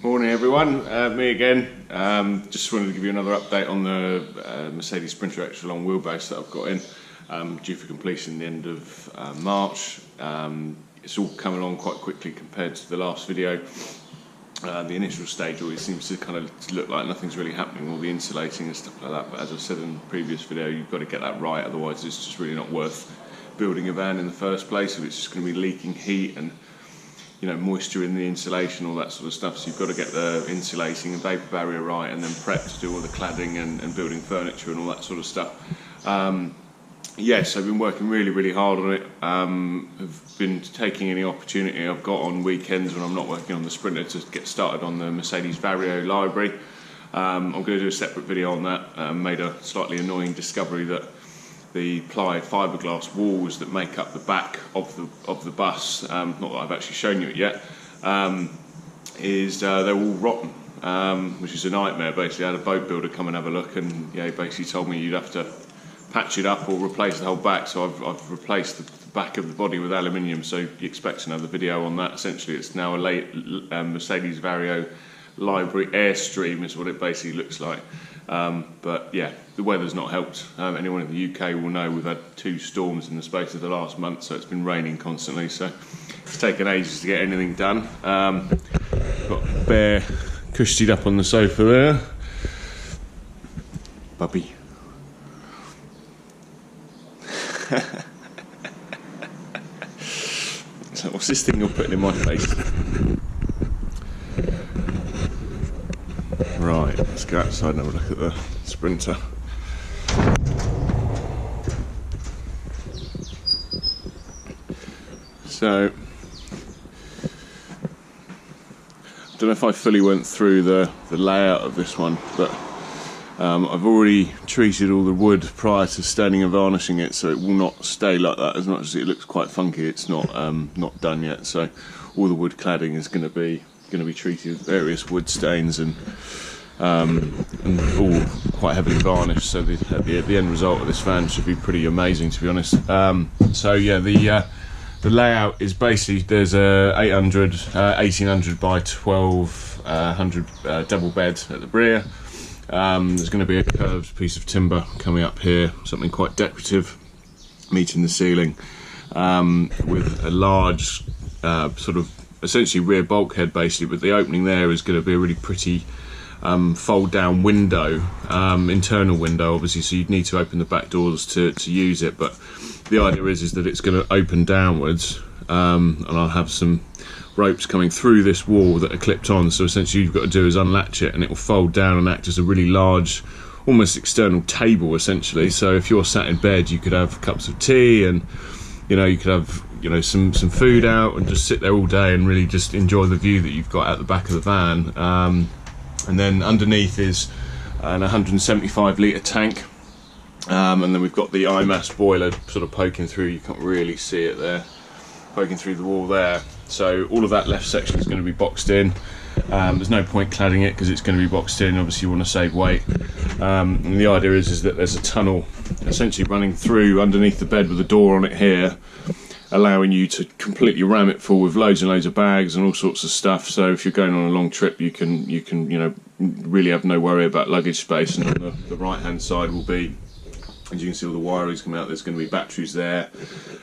Morning everyone, me again. Just wanted to give you another update on the Mercedes Sprinter extra long wheelbase that I've got in, due for completion at the end of March. It's all come along quite quickly compared to the last video. The initial stage always seems to kind of look like nothing's really happening, all the insulating and stuff like that, but as I said in the previous video, you've got to get that right, otherwise it's just really not worth building a van in the first place if it's just going to be leaking heat and moisture in the insulation, all that sort of stuff. So you've got to get the insulating and vapour barrier right, and then prep to do all the cladding and building furniture and all that sort of stuff. Yes, I've been working really hard on it. I've been taking any opportunity I've got on weekends when I'm not working on the Sprinter to get started on the Mercedes Vario library. I'm going to do a separate video on that. Made a slightly annoying discovery that the ply fiberglass walls that make up the back of the bus, not that I've actually shown you it yet, they're all rotten, which is a nightmare. Basically, I had a boat builder come and have a look, and he basically told me you'd have to patch it up or replace the whole back. So I've replaced the back of the body with aluminium. So you expect another video on that. Essentially, it's now a Mercedes Vario library Airstream is what it basically looks like. But yeah, the weather's not helped. Anyone in the UK will know we've had 2 storms in the space of the last month, so it's been raining constantly, so it's taken ages to get anything done. Got Bear cushied up on the sofa there. Puppy. So what's this thing you're putting in my face? Right, let's go outside and have a look at the Sprinter. So, I don't know if I fully went through the layout of this one, but I've already treated all the wood prior to staining and varnishing it, so it will not stay like that. As much as it looks quite funky, it's not done yet. So all the wood cladding is going to be treated with various wood stains and all quite heavily varnished. So the end result of this van should be pretty amazing, to be honest. So yeah, the layout is basically there's a 1800 by 1200 double bed at the rear. There's going to be a curved piece of timber coming up here, something quite decorative, meeting the ceiling, with a large sort of essentially rear bulkhead basically, but the opening there is going to be a really pretty fold down window, internal window obviously, so you'd need to open the back doors to use it, but the idea is that it's going to open downwards, and I'll have some ropes coming through this wall that are clipped on, so essentially you've got to do is unlatch it and it will fold down and act as a really large, almost external table essentially. So if you're sat in bed, you could have cups of tea and you could have some food out and just sit there all day and really just enjoy the view that you've got at the back of the van. And then underneath is an 175 litre tank, and then we've got the IMAS boiler sort of poking through. You can't really see it there, poking through the wall there. So all of that left section is going to be boxed in. There's no point cladding it because it's going to be boxed in. Obviously you want to save weight, and the idea is that there's a tunnel essentially running through underneath the bed with a door on it here, allowing you to completely ram it full with loads and loads of bags and all sorts of stuff. So if you're going on a long trip, you can really have no worry about luggage space. And on the right hand side will be, as you can see, all the wiring's come out. There's going to be batteries there,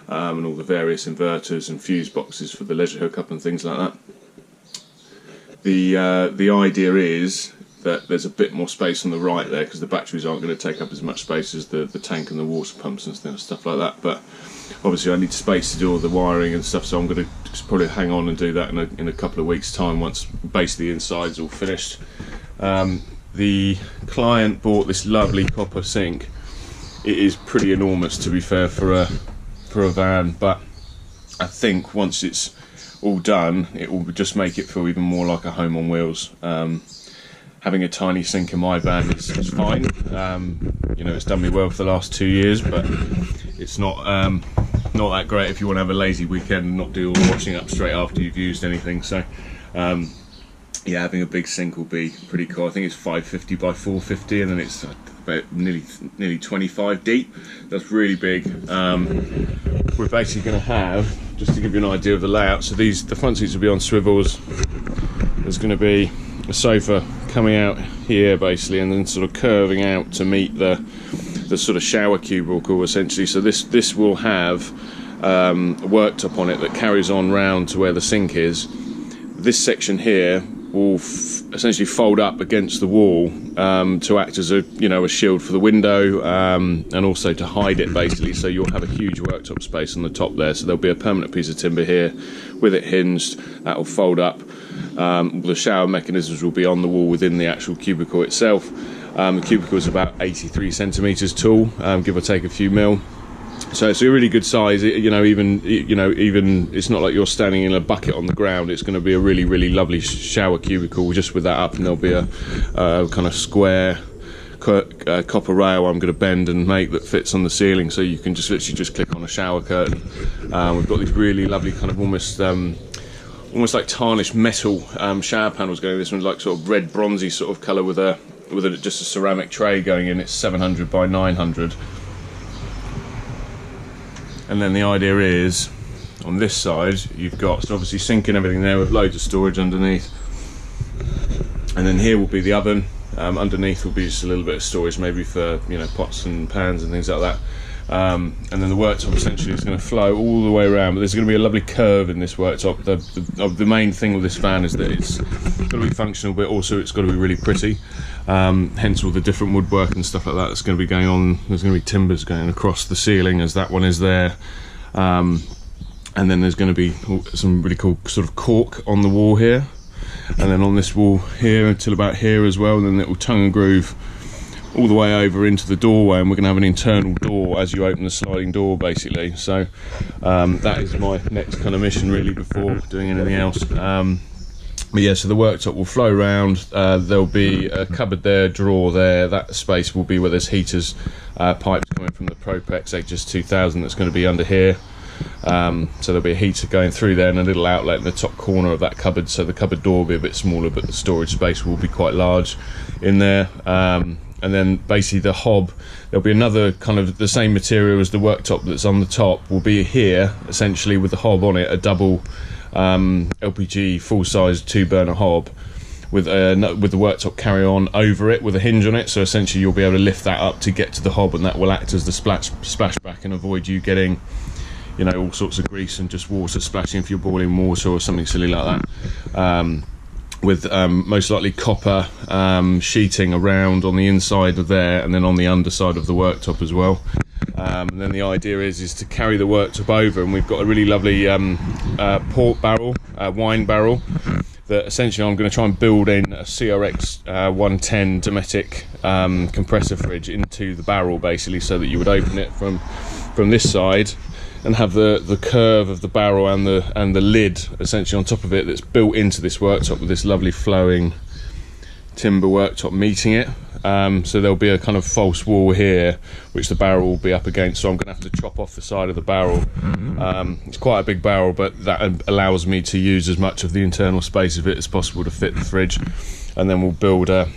and all the various inverters and fuse boxes for the leisure hookup and things like that. The idea is that there's a bit more space on the right there because the batteries aren't going to take up as much space as the tank and the water pumps and stuff like that. But obviously I need space to do all the wiring and stuff, so I'm going to probably hang on and do that in a couple of weeks' time once basically the inside's all finished. The client bought this lovely copper sink. It is pretty enormous, to be fair, for a van, but I think once it's all done it will just make it feel even more like a home on wheels. Having a tiny sink in my van is fine. It's done me well for the last 2 years, but it's not that great if you want to have a lazy weekend and not do all the washing up straight after you've used anything. So yeah, having a big sink will be pretty cool. I think it's 550 by 450, and then it's about nearly 25 deep. That's really big. We're basically going to have, just to give you an idea of the layout, so the front seats will be on swivels. There's going to be sofa coming out here basically, and then sort of curving out to meet the sort of shower cubicle essentially. So this will have a worktop on it that carries on round to where the sink is. This section here will essentially fold up against the wall to act as a shield for the window, and also to hide it basically. So you'll have a huge worktop space on the top there. So there'll be a permanent piece of timber here with it hinged that will fold up. The shower mechanisms will be on the wall within the actual cubicle itself. The cubicle is about 83 centimeters tall, give or take a few mil. So it's a really good size. Even it's not like you're standing in a bucket on the ground. It's going to be a really, really lovely shower cubicle just with that up, and there'll be a kind of square copper rail I'm going to bend and make that fits on the ceiling, so you can just literally just click on a shower curtain. We've got these really lovely kind of almost like tarnished metal shower panels going. This one's like sort of red bronzy sort of colour with just a ceramic tray going in. It's 700 by 900. And then the idea is, on this side, you've got obviously sink and everything there with loads of storage underneath. And then here will be the oven. Underneath will be just a little bit of storage, maybe for pots and pans and things like that. And then the worktop essentially is going to flow all the way around, but there's going to be a lovely curve in this worktop. The main thing with this van is that it's got to be functional, but also it's got to be really pretty. Hence all the different woodwork and stuff like that that's going to be going on. There's going to be timbers going across the ceiling, as that one is there. And then there's going to be some really cool sort of cork on the wall here, and then on this wall here until about here as well, and then it will tongue and groove all the way over into the doorway, and we're going to have an internal door as you open the sliding door basically. So that is my next kind of mission really before doing anything else. But yeah, so the worktop will flow around. There'll be a cupboard there, drawer there. That space will be where there's heaters, pipes coming from the Propex HS 2000 that's going to be under here. So there'll be a heater going through there and a little outlet in the top corner of that cupboard. So the cupboard door will be a bit smaller, but the storage space will be quite large in there. And then basically the hob, there'll be another kind of the same material as the worktop that's on the top will be here, essentially with the hob on it, a double LPG full-size 2-burner hob with the worktop carry on over it with a hinge on it. So essentially you'll be able to lift that up to get to the hob, and that will act as the splashback and avoid you getting all sorts of grease and just water splashing if you're boiling water or something silly like that. With most likely copper sheeting around on the inside of there, and then on the underside of the worktop as well. And then the idea is to carry the worktop over, and we've got a really lovely port barrel, wine barrel, that essentially I'm going to try and build in a CRX 110 Dometic compressor fridge into the barrel basically, so that you would open it from this side and have the curve of the barrel and the lid essentially on top of it that's built into this worktop with this lovely flowing timber worktop meeting it. So there'll be a kind of false wall here which the barrel will be up against, so I'm going to have to chop off the side of the barrel. It's quite a big barrel, but that allows me to use as much of the internal space of it as possible to fit the fridge. And then we'll build a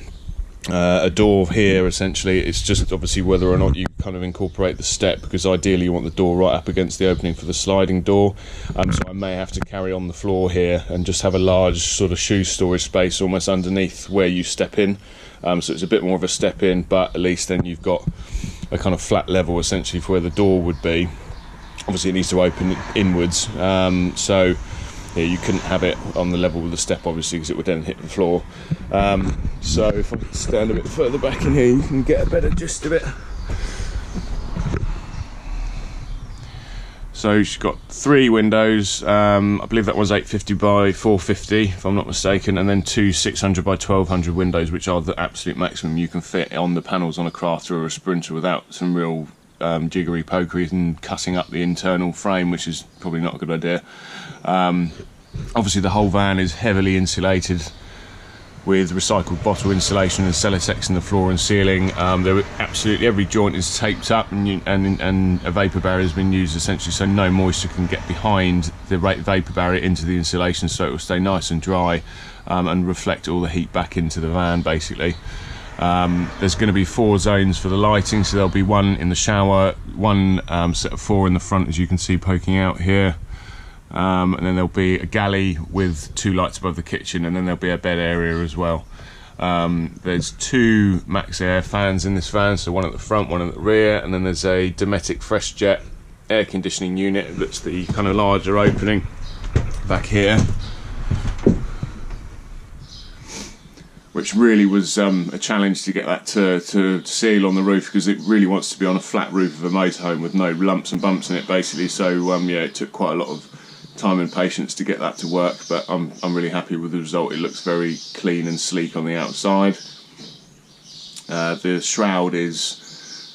door here essentially. It's just obviously whether or not you kind of incorporate the step, because ideally you want the door right up against the opening for the sliding door. So I may have to carry on the floor here and just have a large sort of shoe storage space almost underneath where you step in. So it's a bit more of a step in, but at least then you've got a kind of flat level essentially for where the door would be. Obviously it needs to open inwards, so yeah, you couldn't have it on the level with the step obviously, because it would then hit the floor. So if I could stand a bit further back in here, you can get a better gist of it. So she's got 3 windows, I believe that was 850 by 450 if I'm not mistaken, and then 2 600 by 1200 windows, which are the absolute maximum you can fit on the panels on a Crafter or a Sprinter without some real jiggery pokery and cutting up the internal frame, which is probably not a good idea. Obviously the whole van is heavily insulated with recycled bottle insulation and Celotex in the floor and ceiling. There absolutely every joint is taped up, and a vapour barrier has been used essentially, so no moisture can get behind the vapour barrier into the insulation, so it will stay nice and dry and reflect all the heat back into the van basically. There's going to be 4 zones for the lighting, so there'll be 1 in the shower, 1 set of 4 in the front, as you can see poking out here, and then there'll be a galley with 2 lights above the kitchen, and then there'll be a bed area as well. There's 2 max air fans in this van, so one at the front, one at the rear, and then there's a Dometic Fresh Jet air conditioning unit that's the kind of larger opening back here, which really was a challenge to get that to seal on the roof, because it really wants to be on a flat roof of a motorhome with no lumps and bumps in it basically. So yeah, it took quite a lot of time and patience to get that to work, but I'm really happy with the result. It looks very clean and sleek on the outside. The shroud is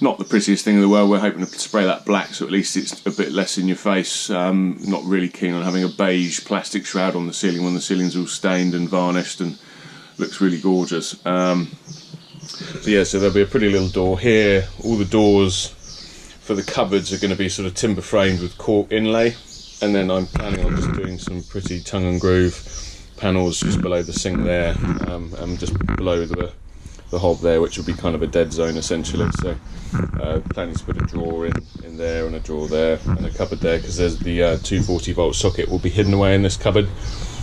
not the prettiest thing in the world. We're hoping to spray that black, so at least it's a bit less in your face. Not really keen on having a beige plastic shroud on the ceiling when the ceiling's all stained and varnished, and looks really gorgeous. So yeah, so there'll be a pretty little door here. All the doors for the cupboards are going to be sort of timber framed with cork inlay, and then I'm planning on just doing some pretty tongue and groove panels just below the sink there, and just below the hob there, which will be kind of a dead zone essentially. So planning to put a drawer in there, and a drawer there, and a cupboard there, because there's the 240 volt socket will be hidden away in this cupboard.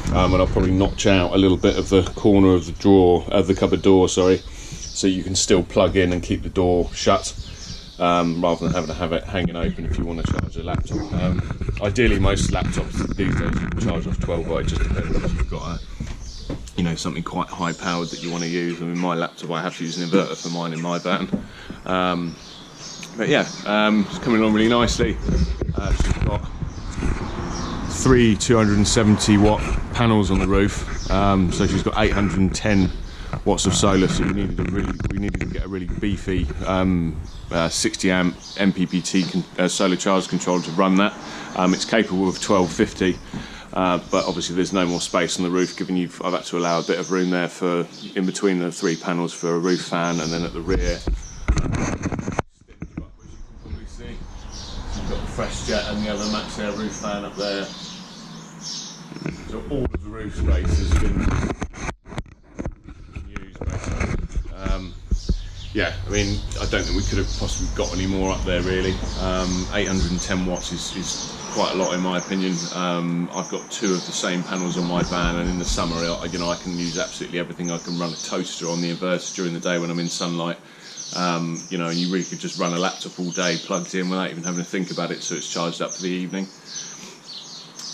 And I'll probably notch out a little bit of the corner of the drawer, of the cupboard door, sorry, so you can still plug in and keep the door shut, rather than having to have it hanging open if you want to charge a laptop. Ideally, most laptops these days you can charge off 12 volt. It just depends if you've got something quite high powered that you want to use. I mean, my laptop, I have to use an inverter for mine in my van. But yeah, it's coming along really nicely. She's got 3 270 watt panels on the roof, so she's got 810 watts of solar. So we needed to get a really beefy 60 amp MPPT solar charge controller to run that. It's capable of 1250, but obviously there's no more space on the roof, given I've had to allow a bit of room there for in between the 3 panels for a roof fan, and then at the rear, probably see, you've got the Fresh Jet and the other max air roof fan up there. So all of the roof space has been used basically. Yeah, I mean, I don't think we could have possibly got any more up there really. 810 watts is quite a lot in my opinion. I've got 2 of the same panels on my van, and in the summer, I can use absolutely everything. I can run a toaster on the inverter during the day when I'm in sunlight. And you really could just run a laptop all day plugged in without even having to think about it, so it's charged up for the evening.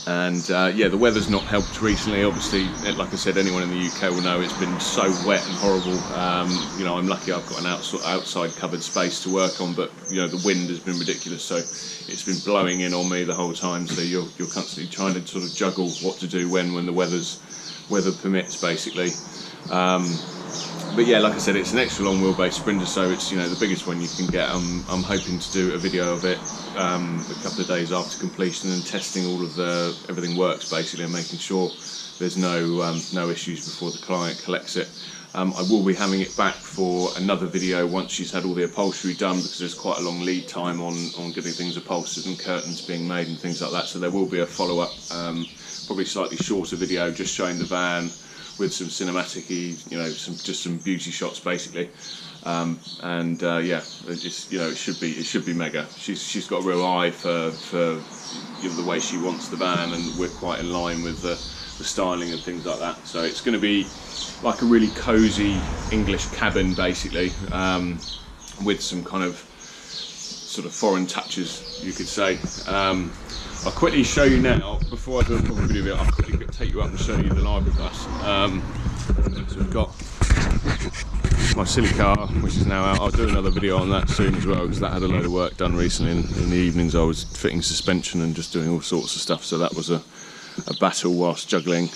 And yeah, the weather's not helped recently. Obviously, like I said, anyone in the UK will know it's been so wet and horrible. I'm lucky I've got an outside covered space to work on, but the wind has been ridiculous, so it's been blowing in on me the whole time. So you're constantly trying to sort of juggle what to do when the weather permits, basically. But yeah, like I said, it's an extra long wheelbase Sprinter, so it's the biggest one you can get. I'm hoping to do a video of it a couple of days after completion, and testing all of everything works basically, and making sure there's no issues before the client collects it. I will be having it back for another video once she's had all the upholstery done, because there's quite a long lead time on getting things upholstered and curtains being made and things like that. So there will be a follow-up, probably slightly shorter video, just showing the van with some cinematic-y, just some beauty shots basically. Yeah, it should be mega. She's got a real eye for the way she wants the van, and we're quite in line with the styling and things like that. So it's going to be like a really cosy English cabin basically, with some kind of sort of foreign touches, you could say. I'll quickly show you now, before I do a proper video, I'll quickly take you up and show you the library bus. So we've got my silly car, which is now out. I'll do another video on that soon as well, because that had a load of work done recently. In the evenings I was fitting suspension and just doing all sorts of stuff, so that was a battle whilst juggling,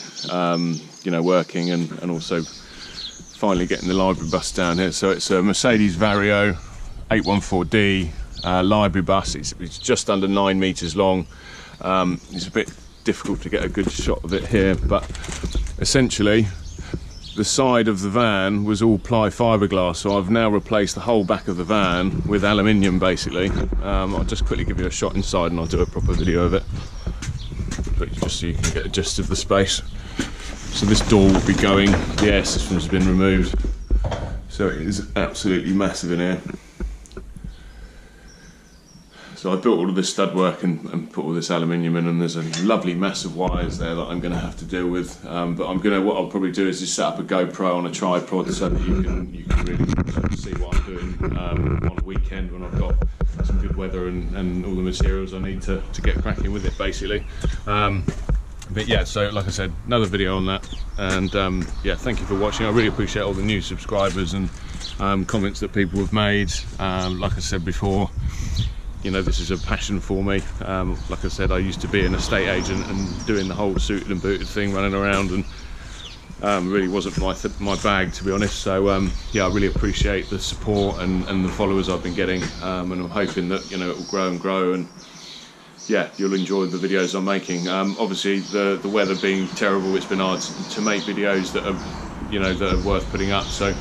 working and also finally getting the library bus down here. So it's a Mercedes Vario 814D library bus. It's just under 9 meters long. It's a bit difficult to get a good shot of it here, but essentially the side of the van was all ply fiberglass, so I've now replaced the whole back of the van with aluminium basically. I'll just quickly give you a shot inside and I'll do a proper video of it, but just so you can get a gist of the space. So this door will be going, the air system has been removed, so it is absolutely massive in here. So I built all of this stud work and put all this aluminium in, and there's a lovely mess of wires there that I'm going to have to deal with. But what I'll probably do is just set up a GoPro on a tripod so that you can really sort of see what I'm doing on a weekend when I've got some good weather and all the materials I need to get cracking with it, basically. But yeah, so like I said, another video on that, and yeah, thank you for watching. I really appreciate all the new subscribers and comments that people have made. Like I said before, you know, this is a passion for me. Like I said, I used to be an estate agent and doing the whole suited and booted thing, running around, and really wasn't my bag, to be honest. So yeah, I really appreciate the support and the followers I've been getting, and I'm hoping that, you know, it will grow and grow, and yeah, you'll enjoy the videos I'm making. Obviously, the weather being terrible, it's been hard to make videos that are, you know, that are worth putting up. So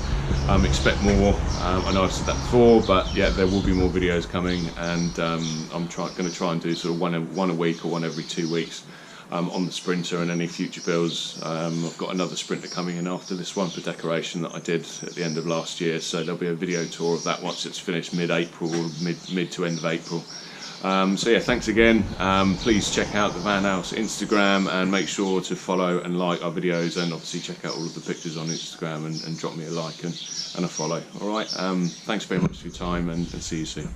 expect more. I know I've said that before, but yeah, there will be more videos coming, and I'm going to try and do sort of one a week or one every 2 weeks on the Sprinter and any future builds. I've got another Sprinter coming in after this one for decoration that I did at the end of last year, so there'll be a video tour of that once it's finished mid-April or mid to end of April. So yeah, thanks again. Please check out the Van House Instagram and make sure to follow and like our videos, and obviously check out all of the pictures on Instagram and drop me a like and a follow. Alright, thanks very much for your time, and see you soon.